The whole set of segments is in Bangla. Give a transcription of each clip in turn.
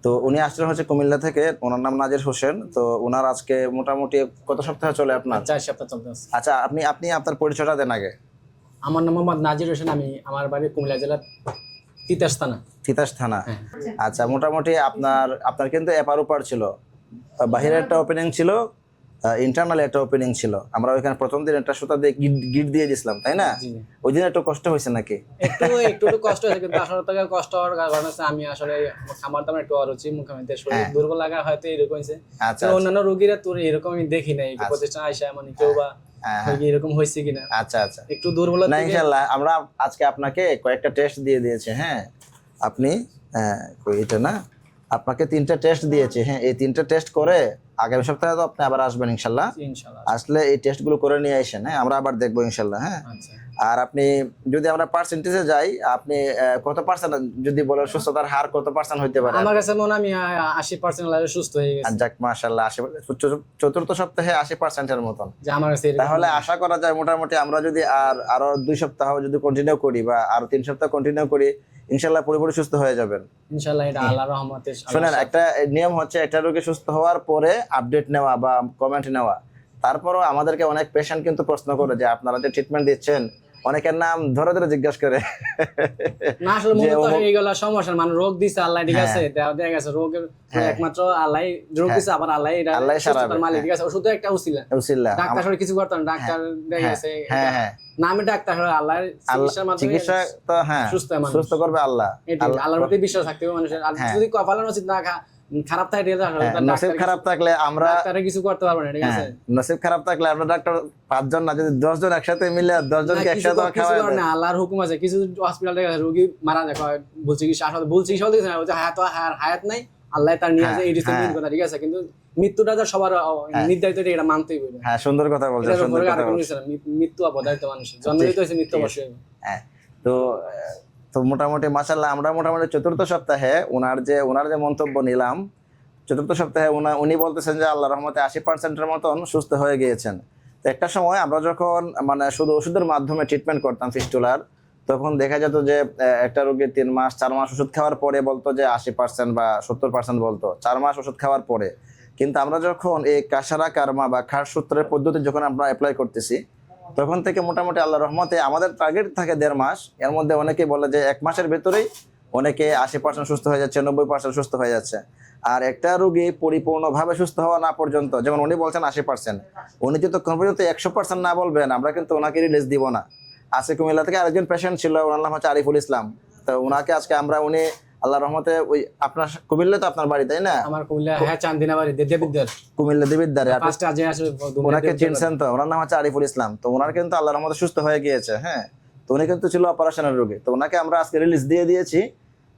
তো উনি আসলে হচ্ছে কুমিল্লা থেকে, ওনার নাম নাজির হোসেন। তো ওনার আজকে মোটামুটি কত সপ্তাহ চলে আপনার? 4 সপ্তাহ চলতেছে। আচ্ছা, আপনি আপনি আপনার পরিচয়টা দেন আগে। আমার নাম মোহাম্মদ নাজির হোসেন, আমার বাড়ি কুমিল্লা জেলার তিতাস থানা। তিতাস থানা। হ্যাঁ। আচ্ছা, মোটামুটি আপনার আপনার কিন্তু এপার ওপার ছিল, বাহিরে একটা ওপেনিং ছিল, ইন্টারনাল একটা ওপেনিং ছিল। আমরা ওইখানে প্রথম দিন একটা সুতা দিয়ে গিট দিয়ে দিছিলাম, তাই না? জি। ওই দিন একটু কষ্ট হয়েছে নাকি? একটু একটু একটু কষ্ট হয়েছে, কিন্তু আসলে থেকে কষ্ট হওয়ার কারণ হচ্ছে আমি আসলে খাবার দাবার একটু অরুচি, মুখে শরীর দুর্বল লাগা হয়তো এরকম হয়েছে। আচ্ছা, অন্যান্য রোগীরা তোর এরকম আমি দেখি নাই প্রতিষ্ঠান আইসা, মানে কেউ বা এরকম হয়েছে কিনা। আচ্ছা আচ্ছা, একটু দুর্বলতা না থেকে ইনশাআল্লাহ আমরা আজকে আপনাকে কয়েকটা টেস্ট দিয়ে দিয়েছি। হ্যাঁ, আপনি এটা না, আপনাকে 3টা টেস্ট দিয়েছি। হ্যাঁ, এই 3টা টেস্ট করে আগামী সপ্তাহে তো আপনি আবার আসবেন ইনশাআল্লাহ। ইনশাআল্লাহ আসলে এই টেস্টগুলো করে নিয়ে আসেন। হ্যাঁ, আমরা আবার দেখবো ইনশাআল্লাহ। হ্যাঁ, আচ্ছা। আর আপনি যদি আমরা পার্সেন্টেজে যাই, আপনি কত পার্সেন্ট যদি বলেন সুস্থতার হার কত পার্সেন্ট হইতে পারে? আমার কাছে মনে হয় আমি 80% সুস্থ হয়ে গেছি। যাক মাশাআল্লাহ, চতুর্থ সপ্তাহে 80%-এর মতন। যে আমার কাছে তাহলে আশা করা যায় মোটামুটি আমরা যদি আরো 2 সপ্তাহ যদি কন্টিনিউ করি বা আরো 3 সপ্তাহ কন্টিনিউ করি, ইনশাআল্লাহ পুরোপুরি সুস্থ হয়ে যাবেন ইনশাআল্লাহ। এটা আল্লাহর রহমতে। শুনেন, একটা নিয়ম হচ্ছে একটা রোগী সুস্থ হওয়ার পরে আপডেট নেওয়া বা কমেন্ট নেওয়া। তারপরও আমাদেরকে অনেক পেশেন্ট কিন্তু প্রশ্ন করে যে আপনারা যে ট্রিটমেন্ট দিচ্ছেন, অনেকের নাম ধরে ধরে জিজ্ঞাসা করে। না আসলে মূলত এইগুলা সমস্যা, মানে রোগ দিছে আল্লাহ, ঠিক আছে, দেখা গেছে রোগের একমাত্র আল্লাহ রোগ দিছে, আবার আল্লাহ এটা সুস্থতার মালিক, ঠিক আছে। ওষুধ একটা উসিলা, ডাক্তার সরে কিছু করতেন, ডাক্তার দেখা গেছে নামে ডাক্তার, আল্লাহর চিকিৎসার মাধ্যমে চিকিৎসা তো হ্যাঁ সুস্থ করবে আল্লাহ। আল্লাহর প্রতি বিশ্বাস থাকতে হবে মানুষের। আর যদি কপালে নসিব না খারাপ থাকে, নসিব খারাপ থাকলে আমরা ডাক্তারে কিছু করতে পারবো না, ঠিক আছে। নসিব খারাপ থাকলে আমরা ডাক্তার 5 জন না, যদি 10 জন একসাথে মিলে 10 জনকে একসাথে খাওয়াই দেয়। না, আল্লাহর হুকুম আছে। কিছু হসপিটাল থেকে রোগী মারা যায়, ভুল চিকিৎসা, আসলে ভুল চিকিৎসা দিচ্ছে না, হায়াত নাই, আল্লাহ তার নিয়ে আসে, এই মেইন কথা, ঠিক আছে। কিন্তু মৃত্যুটা তো সবার নির্ধারিত, এটা মানতেই হবে। হ্যাঁ, সুন্দর কথা বলছেন, সুন্দর কথা বলছেন। মৃত্যু অবধারিত, মানুষের জন্মই তো হয়েছে, মৃত্যু অবশ্যই। হ্যাঁ, তো মোটামুটি মাশাআল্লাহ আমরা মোটামুটি চতুর্থ সপ্তাহে ওনার যে মন্তব্য নিলাম, চতুর্থ সপ্তাহে উনি বলতেছেন যে আল্লাহর রহমতে 80%-এর মতন সুস্থ হয়ে গিয়েছেন। তো একটা সময় আমরা যখন মানে শুধু ওষুধের মাধ্যমে ট্রিটমেন্ট করতাম ফিস্টুলার, তখন দেখা যেত যে একটা রোগী 3 মাস 4 মাস ওষুধ খাওয়ার পরে বলতো যে 80% বা 70% বলতো, 4 মাস ওষুধ খাওয়ার পরে। কিন্তু আমরা যখন এই কাসারা কারমা বা খাট সূত্রের পদ্ধতি যখন আমরা অ্যাপ্লাই করতেছি, তখন থেকে মোটামুটি আল্লাহর রহমতে আমাদের টার্গেট থাকে 1.5 মাস। এর মধ্যে অনেকেই বলে যে 1 মাসের ভেতরেই অনেকে 80% সুস্থ হয়ে যাচ্ছে, 90% সুস্থ হয়ে যাচ্ছে। আর একটা রোগী পরিপূর্ণভাবে সুস্থ হওয়া না পর্যন্ত, যেমন উনি বলছেন 80%, উনি যতক্ষণ পর্যন্ত 100% না বলবেন আমরা কিন্তু ওনাকে রিলিজ দিব না। আজকে কুমিল্লা থেকে আরেকজন পেশেন্ট ছিল, ওনার নাম হচ্ছে আরিফুল ইসলাম। তো ওনাকে আজকে উনি আল্লাহর রহমতে, ওই আপনার কুমিল্লা তো আপনার বাড়ি, তাই না? আমার কুমিল্লা, হ্যাঁ, চান্দিনা বাড়ি, দেবিদ্দার, কুমিল্লা দেবিদ্দারে। ফার্স্টে আজ আসলে ওনাকে চিনছেন তো? ওনার নাম হচ্ছে আরিফুল ইসলাম। তো ওনার কিন্তু আল্লাহর রহমতে সুস্থ হয়ে গিয়েছে। হ্যাঁ, তো উনি কিন্তু ছিল অপারেশনের রোগী। তো ওনাকে আমরা আজকে রিলিজ দিয়ে দিয়েছি।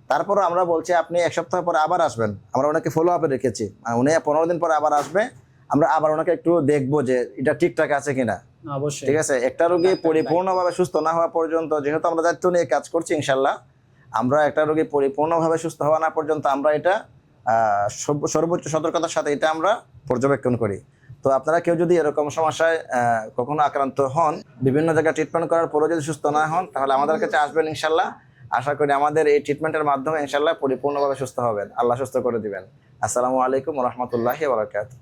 তারপরও আমরা বলছি আপনি 1 সপ্তাহ পরে আবার আসবেন। আমরা ওনাকে ফলো আপে রেখেছি, উনি 15 দিন পরে আবার আসবে। আমরা আবার ওনাকে একটু দেখবো যে এটা ঠিকঠাক আছে কিনা। অবশ্যই, ঠিক আছে। একটা রোগী পরিপূর্ণভাবে সুস্থ না হওয়া পর্যন্ত, যেহেতু আমরা দায়িত্ব নিয়ে কাজ করছি ইনশাল্লাহ, আমরা একটা রোগী পরিপূর্ণভাবে সুস্থ হওয়া না পর্যন্ত আমরা এটা সর্বোচ্চ সতর্কতার সাথে এটা আমরা পর্যবেক্ষণ করি। তো আপনারা কেউ যদি এরকম সমস্যায় কখনো আক্রান্ত হন, বিভিন্ন জায়গায় ট্রিটমেন্ট করার পরেও যদি সুস্থ না হন, তাহলে আমাদের কাছে আসবেন ইনশাল্লাহ। আশা করি আমাদের এই ট্রিটমেন্টের মাধ্যমে ইনশাল্লাহ পরিপূর্ণভাবে সুস্থ হবেন, আল্লাহ সুস্থ করে দিবেন। আসসালামু আলাইকুম ওয়া রাহমাতুল্লাহি ওয়া বারাকাতুহু।